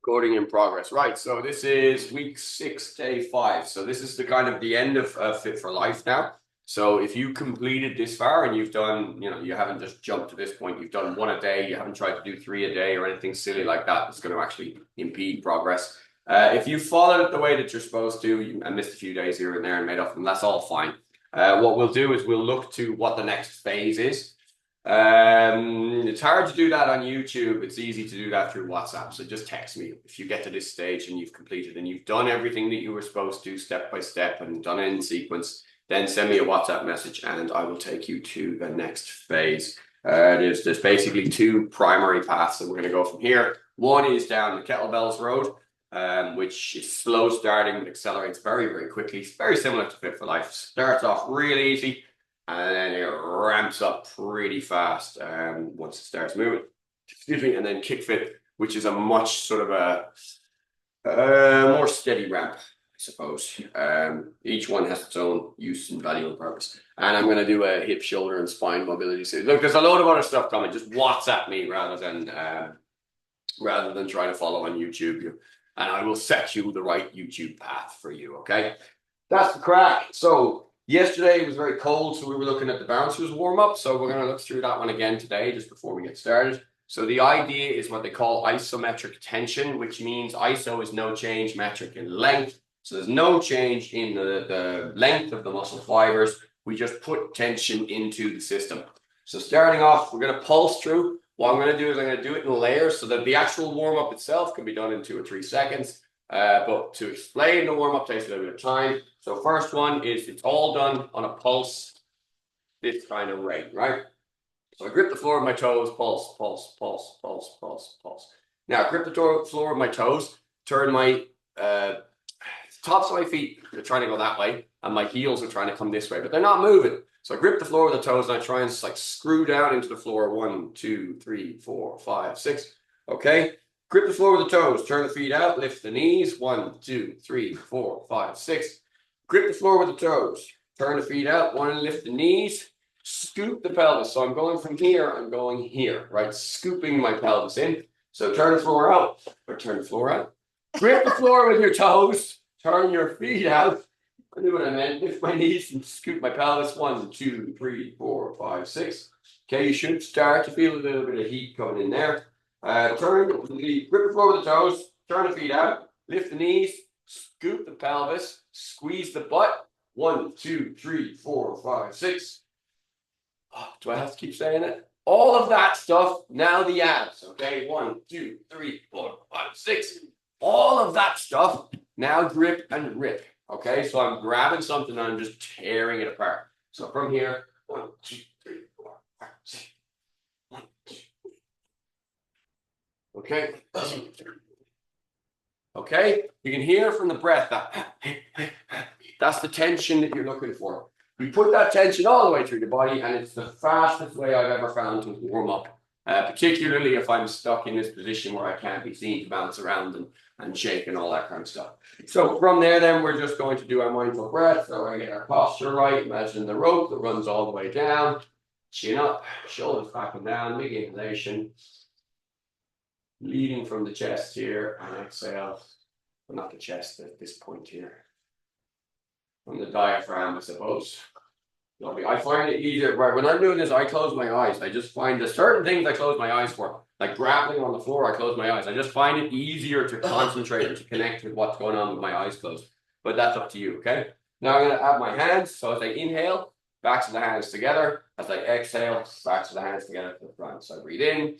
Recording in progress. Right. So this is week 6, day 5. So this is the kind of the end of Fit for Life now. So if you completed this far and you've done, you haven't just jumped to this point, you've done 1 a day, you haven't tried to do 3 a day or anything silly like that, it's going to actually impede progress. If you followed it the way that you're supposed to and missed a few days here and there and made up, and that's all fine. What we'll do is we'll look to what the next phase is. It's hard to do that on YouTube. It's easy to do that through WhatsApp. So just text me if you get to this stage and you've completed and you've done everything that you were supposed to step by step and done it in sequence. Then send me a WhatsApp message and I will take you to the next phase. There's basically 2 primary paths that we're going to go from here. One is down the kettlebells road, which is slow starting but accelerates very, very quickly. It's very similar to Fit for Life. Starts off really easy. And then it ramps up pretty fast once it starts moving. Excuse me. And then kick fit, which is a much sort of a more steady ramp, I suppose. Each one has its own use and value and purpose. And I'm going to do a hip, shoulder, and spine mobility series. Look, there's a load of other stuff coming. Just WhatsApp me rather than trying to follow on YouTube. And I will set you the right YouTube path for you. Okay, that's the crack. So. Yesterday it was very cold, so we were looking at the bouncers warm up. So we're going to look through that one again today, just before we get started. So the idea is what they call isometric tension, which means iso is no change, metric in length. So there's no change in the length of the muscle fibers. We just put tension into the system. So starting off, we're going to pulse through. What I'm going to do is I'm going to do it in layers so that the actual warm up itself can be done in 2 or 3 seconds. But to explain the warm up takes a little bit of time. So first one is it's all done on a pulse, this kind of rate, right? So I grip the floor with my toes, pulse, pulse, pulse, pulse, pulse, pulse. Now grip the floor with my toes, turn my tops of my feet are trying to go that way, and my heels are trying to come this way, but they're not moving. So I grip the floor with the toes and I try and like screw down into the floor. 1, 2, 3, 4, 5, 6. Okay. Grip the floor with the toes, turn the feet out, lift the knees. 1, 2, 3, 4, 5, 6. Grip the floor with the toes, turn the feet out, 1, lift the knees, scoop the pelvis. So I'm going from here, I'm going here, right? Scooping my pelvis in. So turn the floor out, or turn the floor out. Grip the floor with your toes, turn your feet out. I knew what I meant. Lift my knees and scoop my pelvis. 1, 2, 3, 4, 5, 6. Okay, you should start to feel a little bit of heat coming in there. Grip the floor with the toes, turn the feet out, lift the knees, scoop the pelvis, squeeze the butt. 1, 2, 3, 4, 5, 6. Oh, do I have to keep saying it? All of that stuff. Now the abs. Okay, 1, 2, 3, 4, 5, 6. All of that stuff. Now grip and rip. Okay, so I'm grabbing something and I'm just tearing it apart. So from here, 1, 2, 3, 4, 5, 6. 1, 2. Okay. Okay, you can hear from the breath that that's the tension that you're looking for. We put that tension all the way through the body, and it's the fastest way I've ever found to warm up, particularly if I'm stuck in this position where I can't be seen to bounce around and shake and all that kind of stuff. So from there, then we're just going to do our mindful breath. So I get our posture right. Imagine the rope that runs all the way down, chin up, shoulders back and down, big inhalation. Leading from the chest here and exhale, but not the chest at this point here. From the diaphragm, I suppose. I find it easier, right? When I'm doing this, I close my eyes. I just find there's certain things I close my eyes for, like grappling on the floor, I close my eyes. I just find it easier to concentrate and to connect with what's going on with my eyes closed. But that's up to you, okay? Now I'm going to add my hands. So as I inhale, backs of the hands together. As I exhale, backs of the hands together to the front. So I breathe in.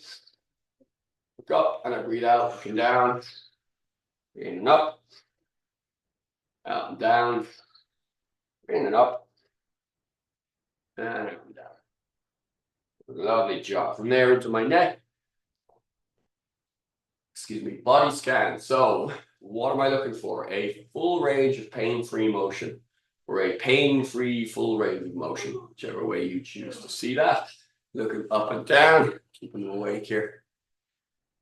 Look up and I breathe out, looking down, in and up, out and down, in and up, and out and down. Lovely job. From there into my neck. Excuse me, body scan. So what am I looking for? A full range of pain-free motion, or a pain-free full range of motion, whichever way you choose to see that. Looking up and down, keeping them awake here.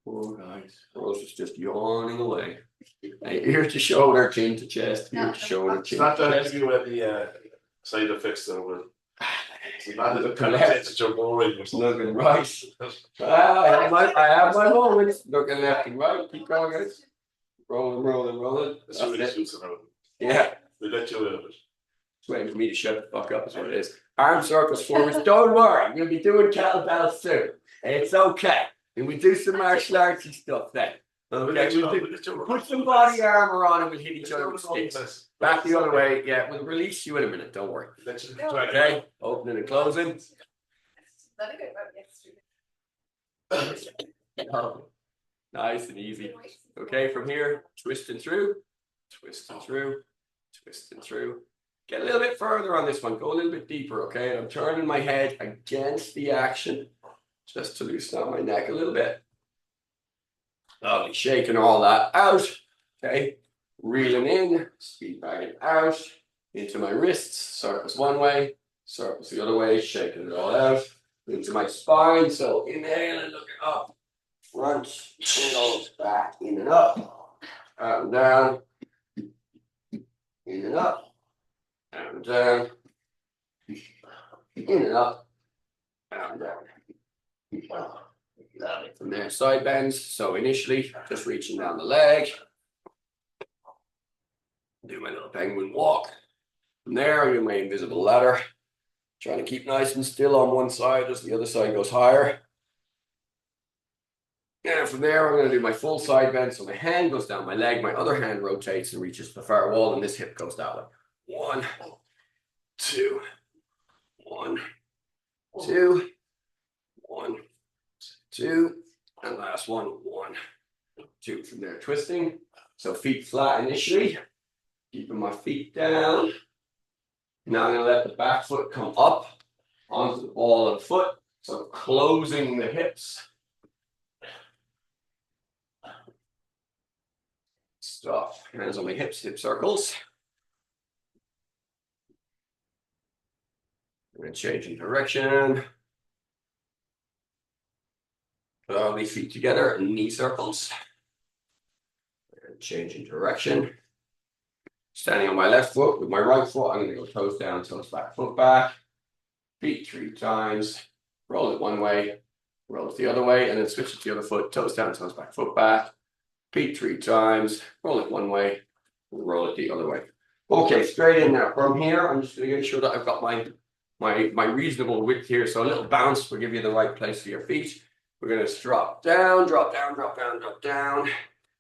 Poor guys. Rose is just yawning away. Ear to shoulder, chin to chest, ear to shoulder, chin to chest. It's not that you at the side effects that will. Looking right. I have my moments. Looking left and right. Keep going, guys. rolling. That's what it is. Yeah. They let you a little bit. It's waiting for me to shut the fuck up is what it is. Arm circles forwards. Don't worry, we'll be doing kettlebells soon. It's okay. And we do some martial artsy stuff then. Okay, we'll put some body armor on and we'll hit each other with sticks. Back the other way. Yeah, we'll release you in a minute. Don't worry. Okay, opening and closing. Nice and easy. Okay, from here, twisting through, twisting through, twisting through. Get a little bit further on this one. Go a little bit deeper, okay? And I'm turning my head against the action just to loosen up my neck a little bit. Lovely, shaking all that out, okay? Reeling in, speed bagging out into my wrists, circles one way, circles the other way, shaking it all out into my spine. So inhale and looking up, front, goes back, in and up, out and down, in and up, out and down, in and up, out and down. From there, side bends. So initially, just reaching down the leg. Do my little penguin walk. From there, I do my invisible ladder. Trying to keep nice and still on one side as the other side goes higher. And from there, I'm going to do my full side bend. So my hand goes down my leg, my other hand rotates and reaches the far wall, and this hip goes that way. 1, 2, 1, 2, 1, 2, and last one, 1, 2. From there, twisting. So feet flat initially, keeping my feet down. Now I'm going to let the back foot come up onto the ball of the foot. So closing the hips. Stop. Hands on my hips, hip circles. I'm going to change in direction. Lovely, feet together, knee circles. And changing direction. Standing on my left foot with my right foot, I'm going to go toes down, toes back, foot back. Feet 3 times. Roll it one way, roll it the other way, and then switch it to the other foot, toes down, toes back, foot back. Feet 3 times. Roll it one way, roll it the other way. Okay, straight in now. From here, I'm just going to make sure that I've got my reasonable width here. So a little bounce will give you the right place for your feet. We're going to drop down, drop down, drop down, drop down,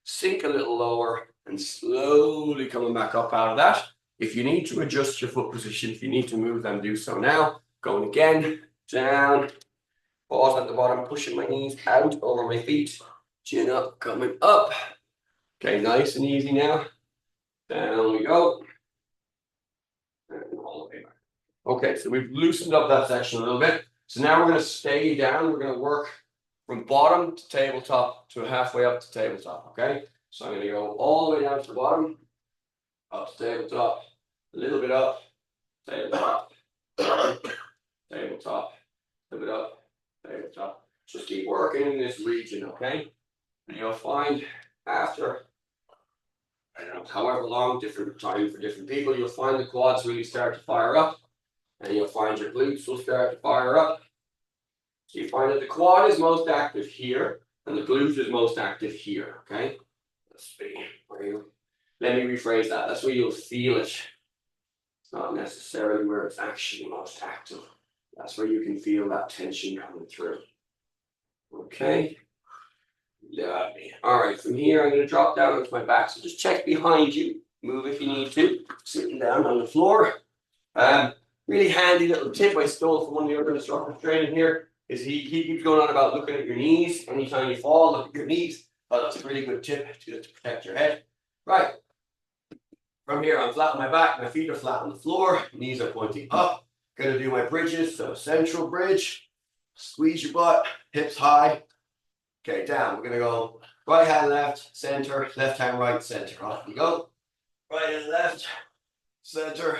sink a little lower, and slowly coming back up out of that. If you need to adjust your foot position, if you need to move them, do so now. Going again, down, pause at the bottom, pushing my knees out over my feet, chin up, coming up. Okay, nice and easy now. Down we go. And all the way back. Okay, so we've loosened up that section a little bit. So now we're going to stay down. We're going to work from bottom to tabletop to halfway up to tabletop, okay? So I'm going to go all the way down to the bottom, up to tabletop, a little bit up, tabletop, tabletop, a little bit up, tabletop. Just keep working in this region, okay? And you'll find after, I don't know, however long, different time for different people, you'll find the quads really start to fire up, and you'll find your glutes will start to fire up. So you find that the quad is most active here, and the glute is most active here, okay? Let's see. Let me rephrase that. That's where you'll feel it. It's not necessarily where it's actually most active. That's where you can feel that tension coming through. Okay? Lovely. All right, from here, I'm going to drop down onto my back. So just check behind you. Move if you need to. Sitting down on the floor. Really handy little tip I stole from one of the other instructors training here is he keeps going on about looking at your knees. Anytime you fall, look at your knees. Oh, that's a really good tip to protect your head. Right. From here, I'm flat on my back. My feet are flat on the floor. Knees are pointing up. Going to do my bridges. So central bridge. Squeeze your butt. Hips high. Okay, down. We're going to go right hand left, center, left hand right, center. Off we go. Right hand left, center,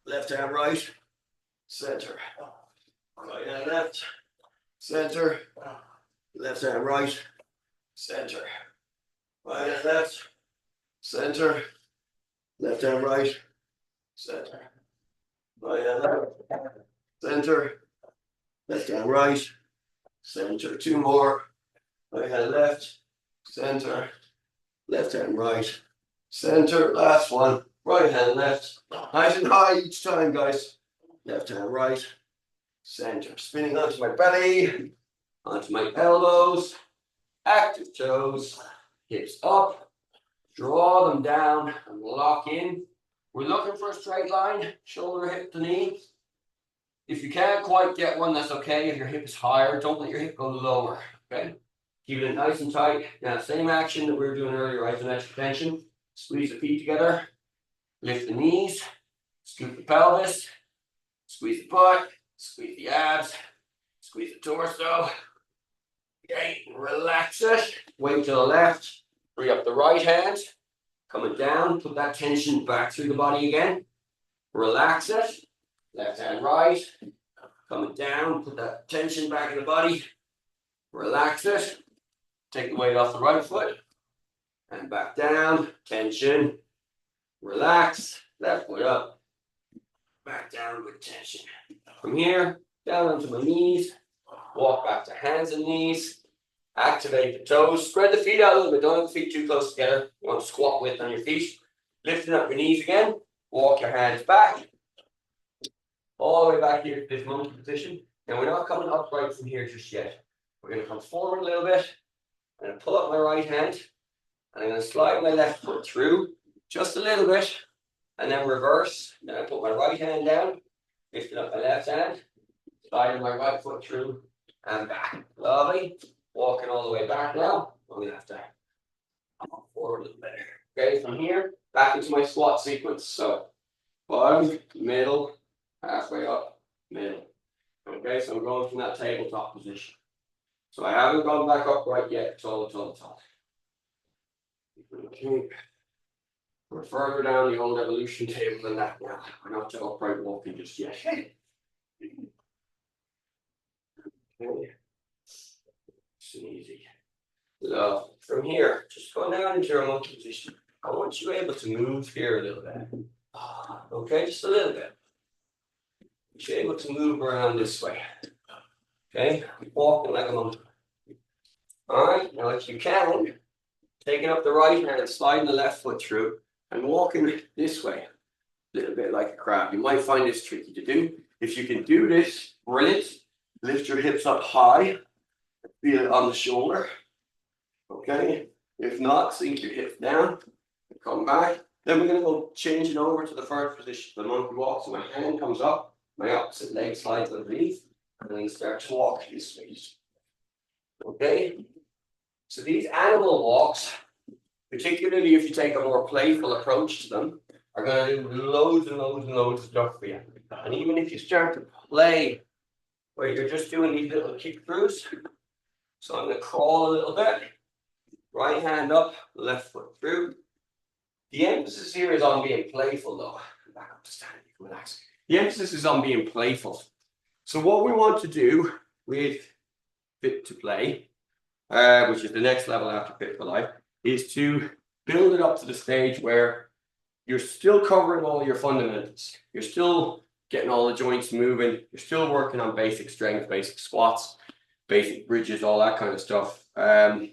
left hand right, center. Right hand left, center, left hand right, center. Right hand left, center, left hand right, center. Right hand left, center, left hand right, center. 2 more. Right hand left, center, left hand right, center, last one, right hand left, nice and high each time, guys. Left hand right, center, spinning onto my belly, onto my elbows, active toes, hips up, draw them down and lock in. We're looking for a straight line, shoulder, hip to knee. If you can't quite get one, that's okay. If your hip is higher, don't let your hip go lower, okay? Keep it nice and tight. Now, same action that we were doing earlier, isometric tension. Squeeze the feet together, lift the knees, scoop the pelvis, squeeze the butt, squeeze the abs, squeeze the torso. Okay, relax it. Weight to the left, free up the right hand. Coming down, put that tension back through the body again. Relax it. Left hand right. Coming down, put that tension back in the body. Relax it. Take the weight off the right foot. And back down. Tension. Relax. Left foot up. Back down with tension. From here, down onto my knees. Walk back to hands and knees. Activate the toes. Spread the feet out a little bit. Don't have the feet too close together. You want to squat width on your feet. Lifting up your knees again. Walk your hands back. All the way back here to this monkey position. Now we're not coming upright from here just yet. We're going to come forward a little bit. I'm going to pull up my right hand. And I'm going to slide my left foot through just a little bit. And then reverse. Then I put my right hand down. Lifting up my left hand. Sliding my right foot through and back. Lovely. Walking all the way back now. I'm going to have to come forward a little bit. Okay, from here, back into my squat sequence. So, bottom, middle, halfway up, middle. Okay, so I'm going from that tabletop position. So I haven't gone back upright yet. It's all. Okay. We're further down the old evolution table than that now. We're not to upright walking just yet. Okay. It's easy. So from here, just go down into your monkey position. I want you able to move here a little bit. Okay, just a little bit. You're able to move around this way. Okay, walking like a monkey. All right, now if you can, taking up the right hand, sliding the left foot through, and walking this way, a little bit like a crab. You might find this tricky to do. If you can do this, brilliant. Lift your hips up high, feel it on the shoulder. Okay, if not, sink your hips down, come back. Then we're going to go change it over to the first position, the monkey walk. So my hand comes up, my opposite leg slides underneath, and then start to walk this way. Okay, so these animal walks, particularly if you take a more playful approach to them, are going to do loads and loads and loads of stuff for you. And even if you start to play where you're just doing these little kick throughs, so I'm going to crawl a little bit, right hand up, left foot through. The emphasis here is on being playful though. Back up to standing, relax. The emphasis is on being playful. So what we want to do with Fit to Play, which is the next level after Fit for Life, is to build it up to the stage where you're still covering all your fundamentals. You're still getting all the joints moving. You're still working on basic strength, basic squats, basic bridges, all that kind of stuff. But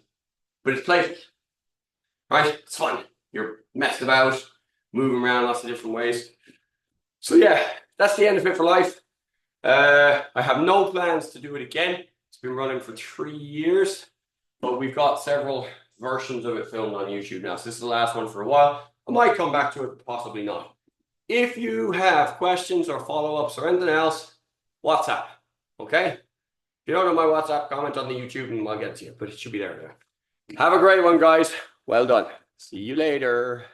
it's playful, right? It's fun. You're messing about, moving around lots of different ways. So yeah, that's the end of Fit for Life. I have no plans to do it again. It's been running for 3 years, but we've got several versions of it filmed on YouTube now. So this is the last one for a while. I might come back to it, possibly not. If you have questions or follow-ups or anything else, WhatsApp, okay? If you don't know my WhatsApp, comment on the YouTube and I'll get to you, but it should be there now. Have a great one, guys. Well done. See you later.